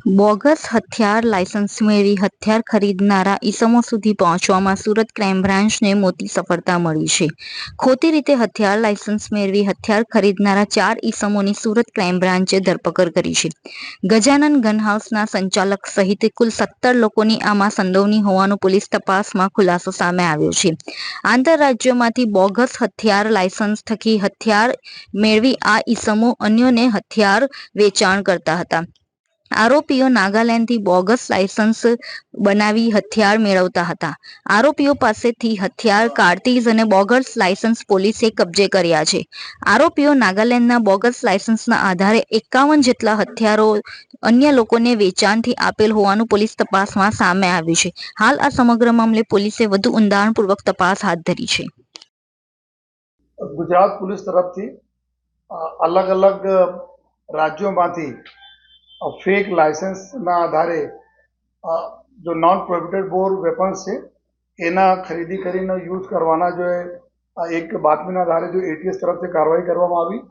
Bogus હથિયાર licence મેળવી હથિયાર ખરીદનારા ઈસમો સુધી પહોંચવામાં સુરત ક્રાઇમ બ્રાન્ચને મોટી સફળતા મળી છે. ખોટી રીતે હથિયાર લાયસન્સ મેળવી હથિયાર ખરીદનારા 4 ઈસમોની સુરત ક્રાઇમ બ્રાન્ચે ધરપકડ કરી છે. ગજાનન ગન હાઉસના સંચાલક સહિત કુલ 17 લોકોની આમાં સંડોવણી હોવાનો પોલીસ તપાસમાં ખુલાસો સામે આવ્યો છે. આંતરરાજ્યમાંથી બોગસ હથિયાર લાયસન્સ થકી હથિયાર મેળવી આ ઈસમો અન્યોને હથિયાર વેચાણ કરતા હતા. આરોપીઓ નાગાલેન્ડથી બોગસ લાયસન્સ બનાવી હથિયાર મેળવતા હતા. આરોપીઓ પાસેથી હથિયાર, કાર્તીજ અને બોગસ લાયસન્સ પોલીસે કબજે કર્યા છે. આરોપીઓ નાગાલેન્ડના બોગસ લાયસન્સના આધારે 51 જેટલા હથિયારો અન્ય લોકોને વેચાણથી આપેલ હોવાનું પોલીસ તપાસમાં સામે આવ્યું છે. હાલ આ સમગ્ર મામલે પોલીસે વધુ ઊંડાણપૂર્વક તપાસ હાથ ધરી છે. ગુજરાત પોલીસ તરફથી અલગ અલગ રાજ્યોમાંથી ફેક લાયસન્સના આધારે જો નોન પ્રોહિબિટેડ બોર વેપન્સ છે એના ખરીદી કરીને યુઝ કરવાના જો એક બાતમીના આધારે જો એટીએસ તરફથી કાર્યવાહી કરવામાં આવી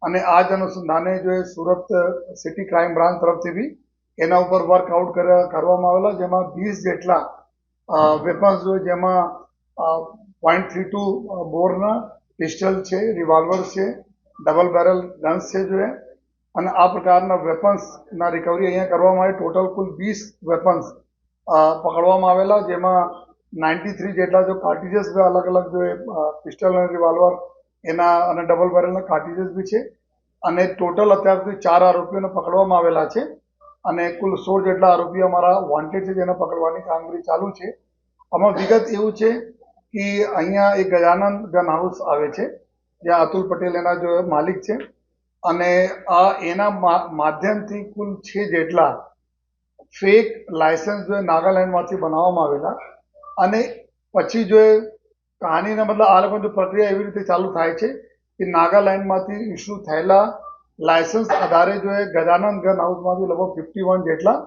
અને આ જ અનુસંધાને જો સુરત સિટી ક્રાઇમ બ્રાન્ચ તરફથી બી એના ઉપર વર્કઆઉટ કરવામાં આવેલા, જેમાં 20 જેટલા વેપન્સ જો જેમાં 0.32 બોરના પિસ્ટલ છે, રિવોલ્વર છે, ડબલ બેરલ ગન્સ છે જો અને આ પ્રકારના વેપન્સના રિકવરી અહીંયા કરવામાં આવી. ટોટલ કુલ 20 વેપન્સ પકડવામાં આવેલા, જેમાં 93 જેટલા જો કાર્ટીજીસ અલગ અલગ જો પિસ્ટલ અને રિવોલ્વર એના અને ડબલ બેરલના કાર્ટીજીસ બી છે અને ટોટલ અત્યાર સુધી 4 આરોપીઓને પકડવામાં આવેલા છે અને કુલ 16 જેટલા આરોપીઓ અમારા વોન્ટેડ છે જેને પકડવાની કામગીરી ચાલુ છે. આમાં વિગત એવું છે કે અહીંયા એક ગજાનન ગન હાઉસ આવે છે જ્યાં અતુલ પટેલ એના જો માલિક છે અને એના માધ્યમથી કુલ 6 જેટલા ફેક લાયસન્સ જો નાગાલેન્ડમાંથી બનાવવામાં આવેલા અને પછી જો કહાનીના મતલબ આ લોકોની પ્રક્રિયા એવી રીતે ચાલુ થાય છે કે નાગાલેન્ડમાંથી ઇસ્યુ થયેલા લાયસન્સ આધારે જો ગજાનન ગન હાઉસમાંથી લગભગ 51 જેટલા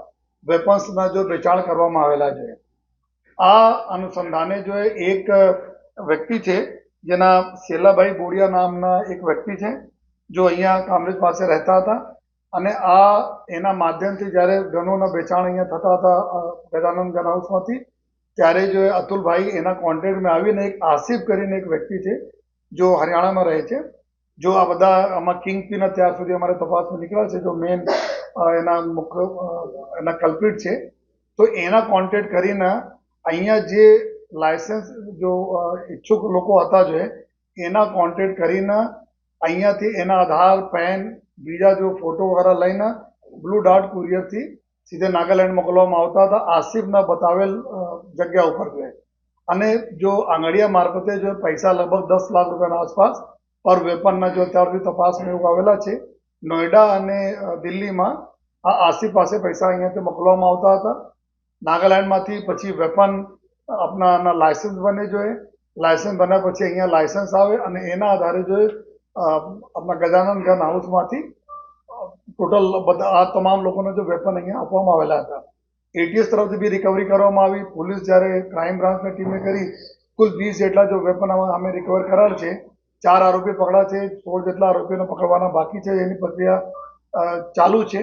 વેપન્સના જો વેચાણ કરવામાં આવેલા છે. આ અનુસંધાને જો એક વ્યક્તિ છે જેના શેલાભાઈ બોડિયા નામના એક વ્યક્તિ છે જો અહીંયા કામરેજ પાસે રહેતા હતા અને એના માધ્યમથી જ્યારે ગનોના વેચાણ અહીંયા થતા હતા ગજાનંદ ગન હાઉસમાંથી, ત્યારે જો અતુલભાઈ એના કોન્ટેક્ટમાં આવીને એક આસિફ કરીને એક વ્યક્તિ છે જો હરિયાણામાં રહે છે. જો આ બધા આમાં કિંગ પિન અત્યાર સુધી અમારે તપાસમાં નીકળ્યા છે, જો મેન એના મુખ્ય એના કલ્પ્રિટ છે, તો એના કોન્ટેક્ટ કરીને અહીંયા જે લાયસન્સ જો ઈચ્છુક લોકો હતા જો એના કોન્ટેક્ટ કરીને અહીંયાથી એના આધાર, પેન, બીજા જો ફોટો વગેરે લઈને બ્લુ ડાર્ટ કુરિયરથી સીધે નાગાલેન્ડ મોકલવામાં આવતા હતા આસિફના બતાવેલ જગ્યા ઉપર છે અને જો આંગળીયા મારફતે જો પૈસા લગભગ 10 લાખ રૂપિયાના આસપાસ પર વેપનના જો અત્યારથી તપાસમાં એવું આવેલા છે. નોઈડા અને દિલ્હીમાં આ આસિફ પાસે પૈસા અહીંયાથી મોકલવામાં આવતા હતા. નાગાલેન્ડમાંથી પછી વેપન આપણા લાયસન્સ બને જોઈએ, લાયસન્સ બન્યા પછી અહીંયા લાયસન્સ આવે અને એના આધારે જો આપણા ગજાનન ગન હાઉસમાંથી ટોટલ બધા આ તમામ લોકોને જો વેપન અહીંયા આપવામાં આવેલા હતા. એટીએસ તરફથી બી રિકવરી કરવામાં આવી. પોલીસ જ્યારે ક્રાઇમ બ્રાન્ચની ટીમે કરી કુલ 20 જેટલા જો વેપન અમે રિકવર કરેલ છે. 4 આરોપી પકડા છે, 16 જેટલા આરોપીઓને પકડવાના બાકી છે, એની પ્રક્રિયા ચાલુ છે.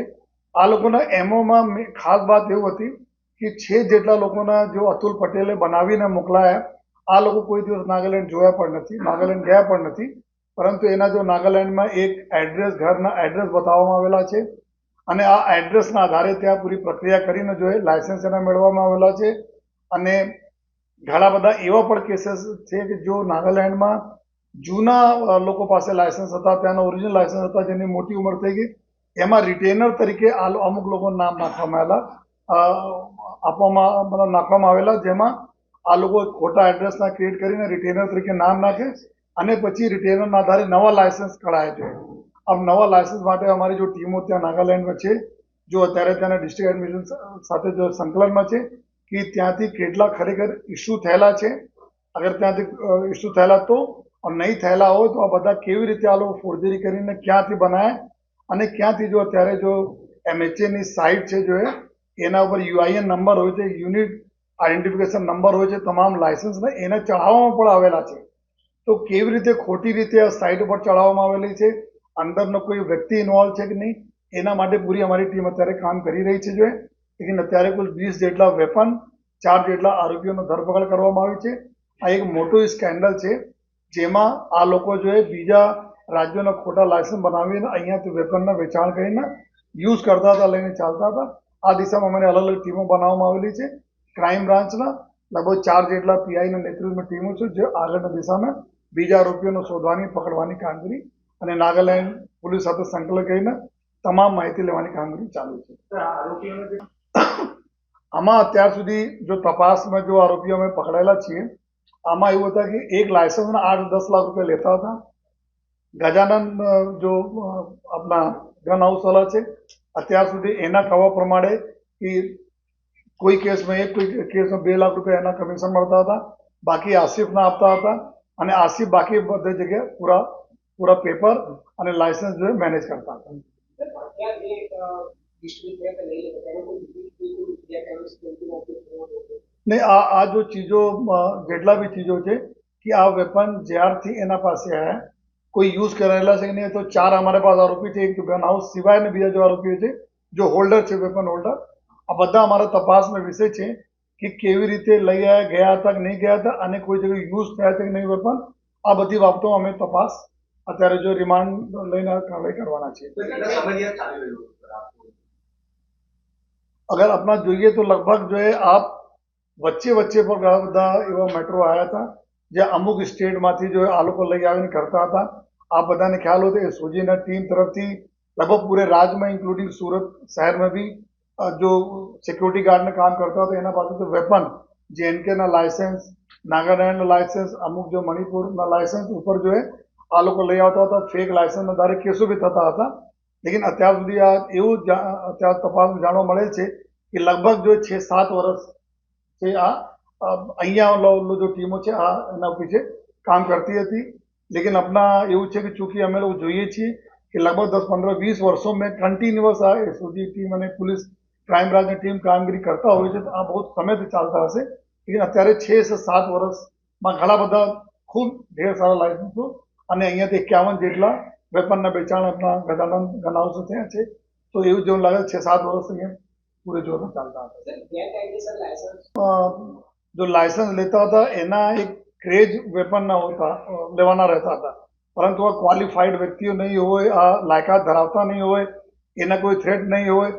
આ લોકોના એમઓમાં ખાસ વાત એવું હતી કે 6 જેટલા લોકોના જો અતુલ પટેલે બનાવીને મોકલાયા, આ લોકો કોઈ દિવસ નાગાલેન્ડ જોયા પણ નથી, નાગાલેન્ડ ગયા પણ નથી, પરંતુ એના જો નાગાલેન્ડમાં એક એડ્રેસ, ઘરના એડ્રેસ બતાવવામાં આવેલા છે અને આ એડ્રેસના આધારે ત્યાં પૂરી પ્રક્રિયા કરીને જો લાયસન્સ એના મેળવવામાં આવેલા છે. અને ઘણા બધા એવા પણ કેસીસ છે કે જો નાગાલેન્ડમાં જૂના લોકો પાસે લાયસન્સ હતા, ત્યાંના ઓરિજિનલ લાયસન્સ હતા, જેની મોટી ઉંમર થઈ ગઈ, એમાં રિટેનર તરીકે અમુક લોકોના નામ નાખવામાં આવેલા, જેમાં આ લોકો ખોટા એડ્રેસના ક્રિએટ કરીને રિટેનર તરીકે નામ નાખે અને પછી રિટેનરના આધારે નવા લાયસન્સ કઢાય છે. આ નવા લાયસન્સ માટે અમારી જો ટીમો ત્યાં નાગાલેન્ડમાં છે, જો અત્યારે ત્યાંના ડિસ્ટ્રિક્ટ એડમિનિસ્ટ્રેશન સાથે જો સંકલનમાં છે કે ત્યાંથી કેટલા ખરેખર ઇસ્યુ થયેલા છે, અગર ત્યાંથી ઇસ્યુ થયેલા તો નહીં થયેલા હોય તો આ બધા કેવી રીતે આ લોકો ફોર્જરી કરીને ક્યાંથી બનાવ્યા અને ક્યાંથી જો અત્યારે જો એમએચએની સાઇટ છે જો એના ઉપર યુઆઈએન નંબર હોય છે, યુનિટ આઈડેન્ટિફિકેશન નંબર હોય છે તમામ લાયસન્સને, એને ચઢાવવામાં પણ આવેલા છે. તો કેવી રીતે ખોટી રીતે આ સાઇટ ઉપર ચડાવવામાં આવેલી છે, અંદરનો કોઈ વ્યક્તિ ઇન્વોલ્વ છે કે નહીં, એના માટે પૂરી અમારી ટીમ અત્યારે કામ કરી રહી છે જો લેકિન અત્યારે કુલ 20 જેટલા વેપન 4 જેટલા આરોપીઓનો ધરપકડ કરવામાં આવી છે. આ એક મોટું સ્કેન્ડલ છે જેમાં આ લોકો જો બીજા રાજ્યોના ખોટા લાયસન્સ બનાવીને અહીંયાથી વેપનના વેચાણ કરીને યુઝ કરતા હતા, લઈને ચાલતા હતા. આ દિશામાં અમારે અલગ અલગ ટીમો બનાવવામાં આવેલી છે. ક્રાઇમ બ્રાન્ચના લગભગ 4 જેટલા પીઆઈના નેતૃત્વમાં ટીમો છે જે આગળના દિશામાં બીજા આરોપીઓને શોધવાની પકડવાની કામગીરી અને નાગાલેન્ડ પોલીસ સાથે સંકલન કરીને તમામ માહિતી લેવાની કામગીરી ચાલુ છે. આમાં અત્યાર સુધી જો તપાસમાં જો આરોપીઓ અમે પકડાયેલા છીએ આમાં એવું હતા કે એક લાયસન્સના 8-10 લાખ રૂપિયા લેતા હતા. ગજાનન જો આપણા ગન હાઉસવાળા છે અત્યાર સુધી એના કહેવા પ્રમાણે કે કોઈ કેસમાં કોઈ કેસમાં 2 લાખ રૂપિયા એના કમિશન મળતા હતા, બાકી આસિફના આપતા હતા અને આસિફ બાકી બધી જગ્યાએ પૂરા પેપર અને લાયસન્સ જો મેનેજ કરતા હતા. નહીં, આ જો ચીજો જેટલા બી ચીજો છે કે આ વેપન જ્યારથી એના પાસે આવ્યા કોઈ યુઝ કરેલા છે કે નહીં, તો 4 અમારે પાસે આરોપી છે. એક તો ગન હાઉસ સિવાય ને બીજા જો આરોપીઓ છે જો હોલ્ડર છે, વેપન હોલ્ડર, આ બધા અમારા તપાસનો વિષય છે કે કેવી રીતે લઈ આવ્યા, ગયા હતા કે નહીં ગયા હતા અને કોઈ જગ્યાએ યુઝ થયા છે કે નહીં વેપન. આ બધી બાબતો અમે તપાસ અત્યારે જો રિમાન્ડ લઈને કાર્યવાહી કરવાના છે. અગર આપણા જોઈએ તો લગભગ જો આપ વચ્ચે પર ઘણા બધા એવા મેટ્રો આવ્યા હતા જે અમુક સ્ટેટમાંથી જો આ લોકો લઈ આવીને કરતા હતા. આ બધાને ખ્યાલ હતો એ સોજીના ટીમ તરફથી લગભગ પૂરે રાજ્યમાં ઇન્ક્લુડિંગ સુરત શહેરમાં બી જો સિક્યોરિટી ગાર્ડને કામ કરતા હતા એના પાસે તો વેપન જેએનકેના લાયસન્સ, નાગાલેન્ડના લાયસન્સ, અમુક જો મણિપુરના લાયસન્સ ઉપર જો આ લોકો લઈ આવતા હતા. ફેક લાયસન્સના ધારે કેસો બી થતા હતા. લેકિન અત્યાર સુધી આ એવું અત્યાર તપાસમાં જાણવા મળે છે કે લગભગ જો 6-7 વર્ષ છે આ અહીંયા જો ટીમો છે આ એના પીછે કામ કરતી હતી. લેકિન આપણા એવું છે કે ચૂંકि અમે લોકો જોઈએ છીએ કે લગભગ 10-15-20 વર્ષોं में કન્ટિન્યુઅસ આ એસઓજી ટીમ અને પોલીસ ક્રાઇમ બ્રાન્ચની ટીમ કામગીરી કરતા હોય છે. તો આ બહુ સમયથી ચાલતા હશે. લેકિન અત્યારે 6-7 વર્ષમાં ઘણા બધા ખૂબ ઢેર સારા લાયસન્સો અને અહીંયાથી 51 જેટલા વેપનના વેચાણ આપણા ગજાનન ગન હાઉસ થયા છે. તો એવું જેવું લાગે 6-7 વર્ષ અહીંયા પૂરે જોરમાં ચાલતા હતા. જો લાયસન્સ લેતા હતા એના એક ક્રેજ વેપનના લેવાના રહેતા હતા, પરંતુ આ ક્વોલિફાઈડ વ્યક્તિઓ નહીં હોય, આ લાયકાત ધરાવતા નહીં હોય, એના કોઈ થ્રેટ નહીં હોય